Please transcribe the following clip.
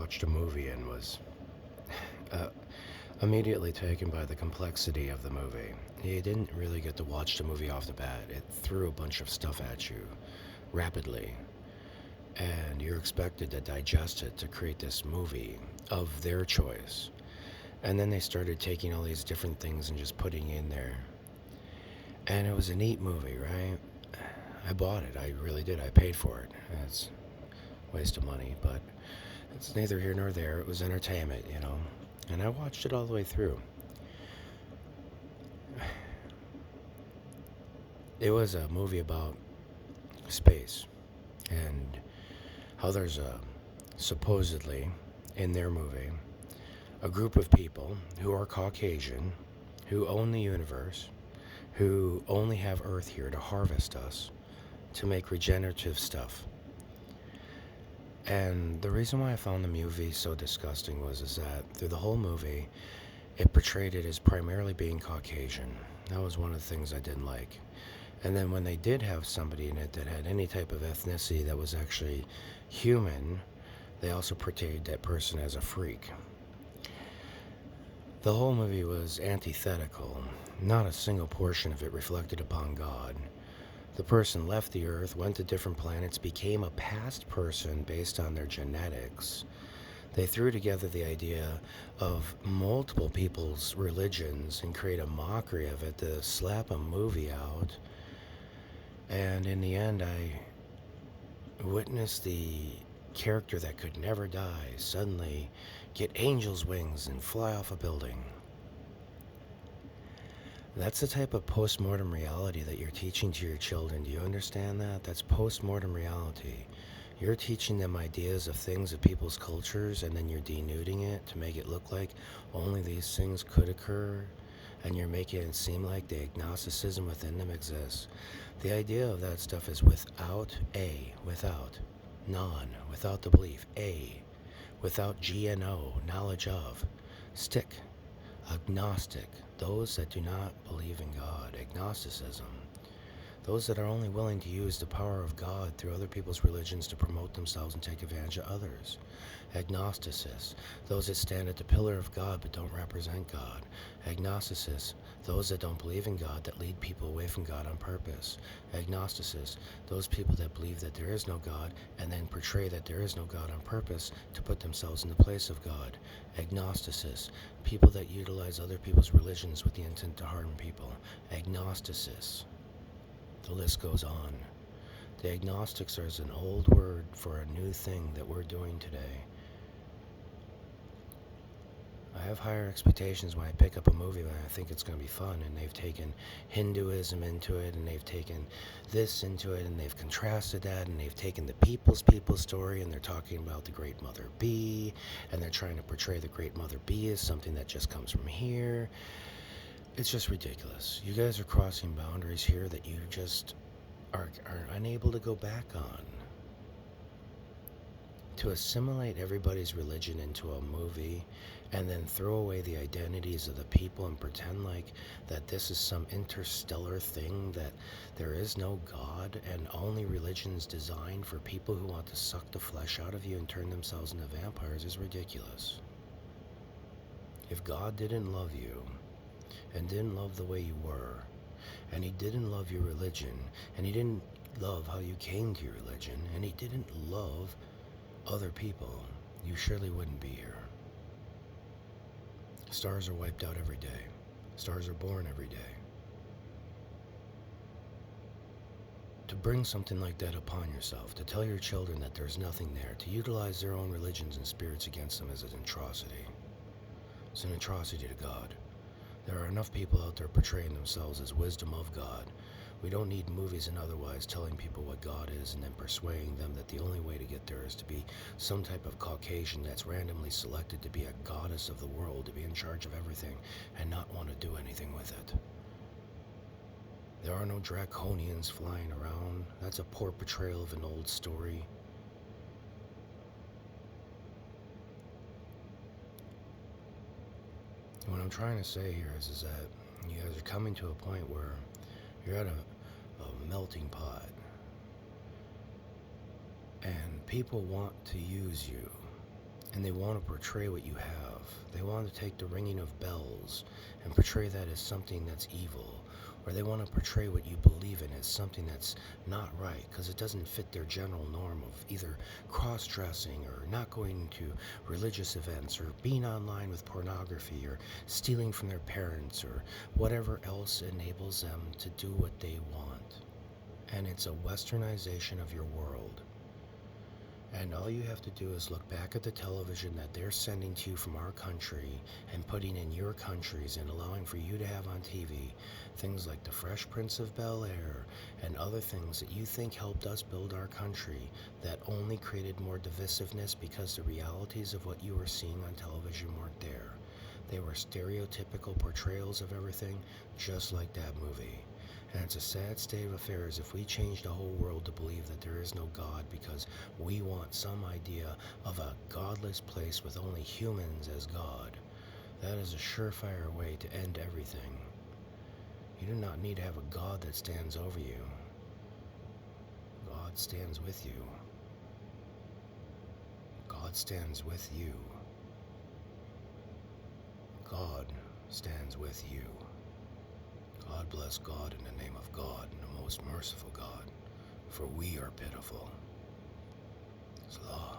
watched a movie and was uh, immediately taken by the complexity of the movie. You didn't really get to watch the movie off the bat. It threw a bunch of stuff at you rapidly, and you're expected to digest it to create this movie of their choice. And then they started taking all these different things and just putting in there. And it was a neat movie, right? I bought it. I really did. I paid for it. It's a waste of money, but it's neither here nor there. It was entertainment. And I watched it all the way through. It was a movie about space and how there's supposedly, in their movie, a group of people who are Caucasian, who own the universe, who only have Earth here to harvest us, to make regenerative stuff. And the reason why I found the movie so disgusting is that through the whole movie, it portrayed it as primarily being Caucasian. That was one of the things I didn't like. And then when they did have somebody in it that had any type of ethnicity that was actually human, they also portrayed that person as a freak. The whole movie was antithetical. Not a single portion of it reflected upon God. The person left the earth, went to different planets, became a past person based on their genetics. They threw together the idea of multiple people's religions and create a mockery of it to slap a movie out. And in the end, I witnessed the character that could never die suddenly get angel's wings and fly off a building. That's the type of post-mortem reality that you're teaching to your children. Do you understand that? That's post-mortem reality. You're teaching them ideas of things of people's cultures, and then you're denuding it to make it look like only these things could occur, and you're making it seem like the agnosticism within them exists. The idea of that stuff is without non, without the belief, without GNO, knowledge of, stick, agnostic, those that do not believe in God, agnosticism. Those that are only willing to use the power of God through other people's religions to promote themselves and take advantage of others. Agnosticists, those that stand at the pillar of God but don't represent God. Agnosticists, those that don't believe in God that lead people away from God on purpose. Agnosticists, those people that believe that there is no God and then portray that there is no God on purpose to put themselves in the place of God. Agnosticists, people that utilize other people's religions with the intent to harm people. Agnosticists. The list goes on. The agnostics are an old word for a new thing that we're doing today. I have higher expectations when I pick up a movie when I think it's going to be fun, and they've taken Hinduism into it, and they've taken this into it, and they've contrasted that, and they've taken the people's story, and they're talking about the Great Mother Bee, and they're trying to portray the Great Mother Bee as something that just comes from here. It's just ridiculous. You guys are crossing boundaries here that you just are unable to go back on. To assimilate everybody's religion into a movie and then throw away the identities of the people and pretend like that this is some interstellar thing, that there is no God and only religion's designed for people who want to suck the flesh out of you and turn themselves into vampires is ridiculous. If God didn't love you and didn't love the way you were, and he didn't love your religion, and he didn't love how you came to your religion, and he didn't love other people, you surely wouldn't be here. Stars are wiped out every day. Stars are born every day. To bring something like that upon yourself, to tell your children that there's nothing there, to utilize their own religions and spirits against them is an atrocity. It's an atrocity to God. There are enough people out there portraying themselves as wisdom of God. We don't need movies and otherwise telling people what God is and then persuading them that the only way to get there is to be some type of Caucasian that's randomly selected to be a goddess of the world, to be in charge of everything and not want to do anything with it. There are no draconians flying around. That's a poor portrayal of an old story. What I'm trying to say here is that you guys are coming to a point where you're at a melting pot, and people want to use you, And they want to portray what you have. They want to take the ringing of bells and portray that as something that's evil. Or they want to portray what you believe in as something that's not right because it doesn't fit their general norm of either cross-dressing or not going to religious events or being online with pornography or stealing from their parents or whatever else enables them to do what they want. And it's a westernization of your world. And all you have to do is look back at the television that they're sending to you from our country and putting in your countries and allowing for you to have on TV things like the Fresh Prince of Bel-Air and other things that you think helped us build our country that only created more divisiveness because the realities of what you were seeing on television weren't there. They were stereotypical portrayals of everything, just like that movie. And it's a sad state of affairs if we change the whole world to believe that there is no God because we want some idea of a godless place with only humans as God. That is a surefire way to end everything. You do not need to have a God that stands over you. God stands with you. God stands with you. God stands with you. God bless God in the name of God, the most merciful God, for we are pitiful. Salah.